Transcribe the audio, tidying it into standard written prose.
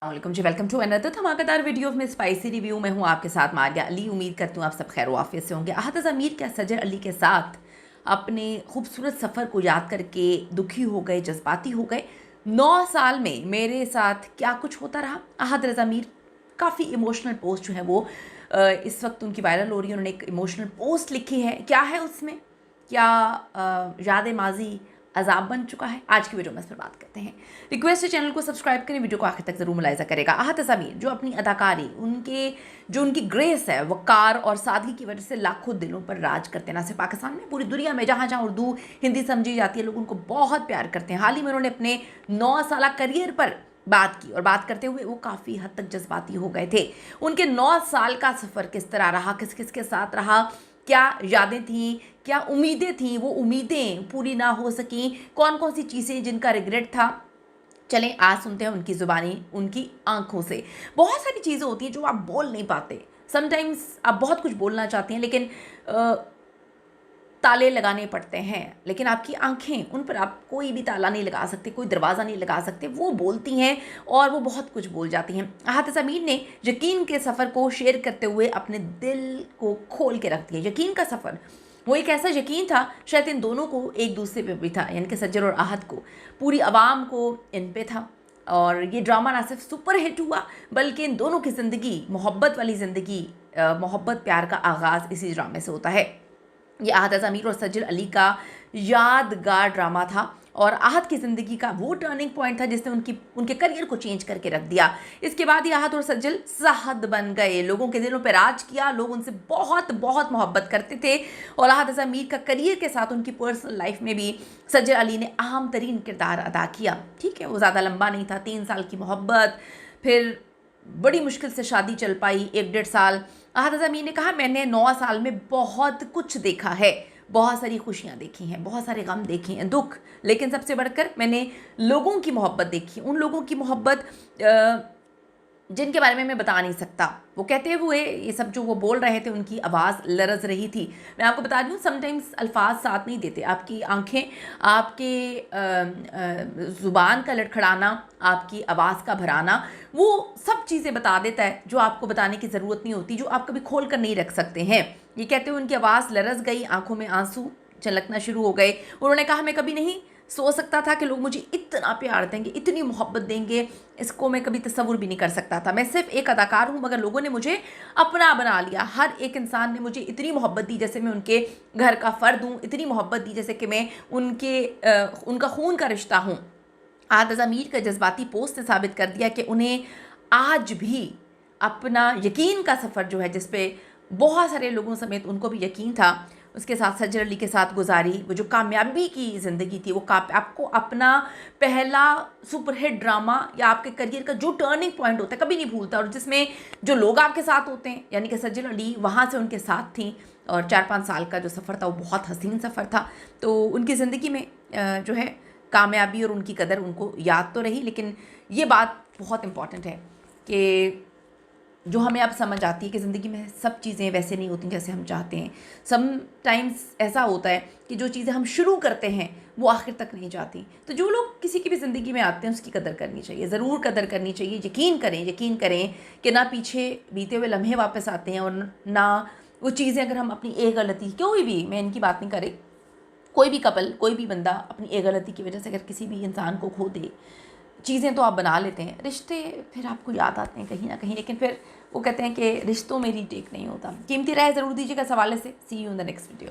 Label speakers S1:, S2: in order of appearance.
S1: वालेकुम जी, welcome to another धमाकेदार video of में स्पाइसी रिव्यू में हूँ आपके साथ मारिया अली। उम्मीद करती हूँ आप सब खैर वाफियत से होंगे। अहद ज़मीर क्या सजर अली के साथ अपने खूबसूरत सफ़र को याद करके दुखी हो गए, जज्बाती हो गए। 9 साल में मेरे साथ क्या कुछ होता रहा। अहद ज़मीर काफ़ी इमोशनल पोस्ट जो है वो इस वक्त उनकी वायरल हो रही है। उन्होंने एक इमोशनल पोस्ट लिखी है। क्या है उसमें, क्या याद माजी अजाब बन चुका है? आज की वीडियो में इस पर बात करते हैं। रिक्वेस्ट है चैनल को सब्सक्राइब करें, वीडियो को आखिर तक जरूर मुलाहिजा करेगा। अहद ज़मीर जो अपनी अदाकारी, उनकी ग्रेस है, वकार और सादगी की वजह से लाखों दिलों पर राज करते हैं, ना सिर्फ पाकिस्तान में, पूरी दुनिया में जहाँ जहाँ उर्दू हिंदी समझी जाती है लोग उनको बहुत प्यार करते हैं। हाल ही में उन्होंने अपने 9 साल करियर पर बात की और बात करते हुए वो काफ़ी हद तक जज्बाती हो गए थे। उनके 9 साल का सफ़र किस तरह रहा, किस किस के साथ रहा, क्या यादें थीं, क्या उम्मीदें थीं, वो उम्मीदें पूरी ना हो सकीं, कौन कौन सी चीज़ें जिनका रिग्रेट था। चलें आज सुनते हैं उनकी ज़ुबानी, उनकी आंखों से। बहुत सारी चीज़ें होती हैं जो आप बोल नहीं पाते। समटाइम्स आप बहुत कुछ बोलना चाहते हैं लेकिन ताले लगाने पड़ते हैं, लेकिन आपकी आंखें, उन पर आप कोई भी ताला नहीं लगा सकते, कोई दरवाज़ा नहीं लगा सकते। वो बोलती हैं और वो बहुत कुछ बोल जाती हैं। अहद ज़मीर ने यकीन के सफ़र को शेयर करते हुए अपने दिल को खोल के रख दिया। यकीन का सफ़र वो एक ऐसा यकीन था, शायद इन दोनों को एक दूसरे पे भी था, यानी कि सज्जर और अहद को, पूरी आवाम को इन पे था। और ये ड्रामा ना सिर्फ सुपर हिट हुआ बल्कि इन दोनों की ज़िंदगी, मोहब्बत वाली ज़िंदगी, मोहब्बत प्यार का आगाज़ इसी ड्रामे से होता है। ये अहद ज़मीर और सज्जर अली का यादगार ड्रामा था और अहद की ज़िंदगी का वो टर्निंग पॉइंट था जिसने उनके करियर को चेंज करके रख दिया। इसके बाद ये अहद और सज्जल साहद बन गए, लोगों के दिलों पर राज किया, लोग उनसे बहुत बहुत मोहब्बत करते थे। और अहद ज़मीर का करियर के साथ उनकी पर्सनल लाइफ में भी सज्जर अली ने अहम तरीन किरदार अदा किया। ठीक है, वो ज़्यादा लंबा नहीं था, 3 साल की मोहब्बत, फिर बड़ी मुश्किल से शादी चल पाई 1-1.5 साल। अहद ज़मीर ने कहा, मैंने 9 साल में बहुत कुछ देखा है, बहुत सारी खुशियाँ देखी हैं, बहुत सारे गम देखे हैं, दुख, लेकिन सबसे बढ़कर मैंने लोगों की मोहब्बत देखी, उन लोगों की मोहब्बत जिनके बारे में मैं बता नहीं सकता। वो कहते हुए ये सब जो वो बोल रहे थे, उनकी आवाज़ लरज़ रही थी। मैं आपको बता दूँ, समटाइम्स अल्फाज साथ नहीं देते। आपकी आंखें, आपके ज़ुबान का लड़खड़ाना, आपकी आवाज़ का भराना, वो सब चीज़ें बता देता है जो आपको बताने की ज़रूरत नहीं होती, जो आप कभी खोल कर नहीं रख सकते हैं। ये कहते हुए उनकी आवाज़ लरज़ गई, आंखों में आंसू छलकना शुरू हो गए। उन्होंने कहा, मैं कभी नहीं सोच सकता था कि लोग मुझे इतना प्यार देंगे, इतनी मोहब्बत देंगे, इसको मैं कभी तसव्वुर भी नहीं कर सकता था। मैं सिर्फ एक अदाकार हूँ मगर लोगों ने मुझे अपना बना लिया। हर एक इंसान ने मुझे इतनी मोहब्बत दी जैसे मैं उनके घर का फ़र्द हूँ, इतनी मोहब्बत दी जैसे कि मैं उनका खून का रिश्ता हूँ। अहद ज़मीर का जज्बाती पोस्ट ने साबित कर दिया कि उन्हें आज भी अपना यकीन का सफ़र जो है, जिस पे बहुत सारे लोगों समेत उनको भी यकीन था, उसके साथ सज्जर अली के साथ गुजारी, वो जो कामयाबी की ज़िंदगी थी, वो आपको अपना पहला सुपरहिट ड्रामा या आपके करियर का जो टर्निंग पॉइंट होता है कभी नहीं भूलता। और जिसमें जो लोग आपके साथ होते हैं, यानी कि सज्जर अली वहाँ से उनके साथ थी और 4-5 साल का जो सफ़र था वो बहुत हसीन सफ़र था। तो उनकी ज़िंदगी में जो है कामयाबी और उनकी कदर उनको याद तो रही, लेकिन ये बात बहुत इम्पॉर्टेंट है कि जो हमें अब समझ आती है कि ज़िंदगी में सब चीज़ें वैसे नहीं होती जैसे हम चाहते हैं। समटाइम्स ऐसा होता है कि जो चीज़ें हम शुरू करते हैं वो आखिर तक नहीं जाती। तो जो लोग किसी की भी ज़िंदगी में आते हैं उसकी कदर करनी चाहिए, ज़रूर कदर करनी चाहिए। यकीन करें कि ना पीछे बीते हुए लम्हे वापस आते हैं और ना वो चीज़ें, अगर हम अपनी एक गलती, कोई भी, मैं इनकी बात नहीं कर रही, कोई भी कपल, कोई भी बंदा अपनी एक गलती की वजह से अगर किसी भी इंसान को खो दे, चीज़ें तो आप बना लेते हैं, रिश्ते फिर आपको याद आते हैं कहीं ना कहीं, लेकिन फिर वो कहते हैं कि रिश्तों में रीटेक नहीं होता। कीमती राय ज़रूर दीजिएगा इस हवाले से। See you in the next video.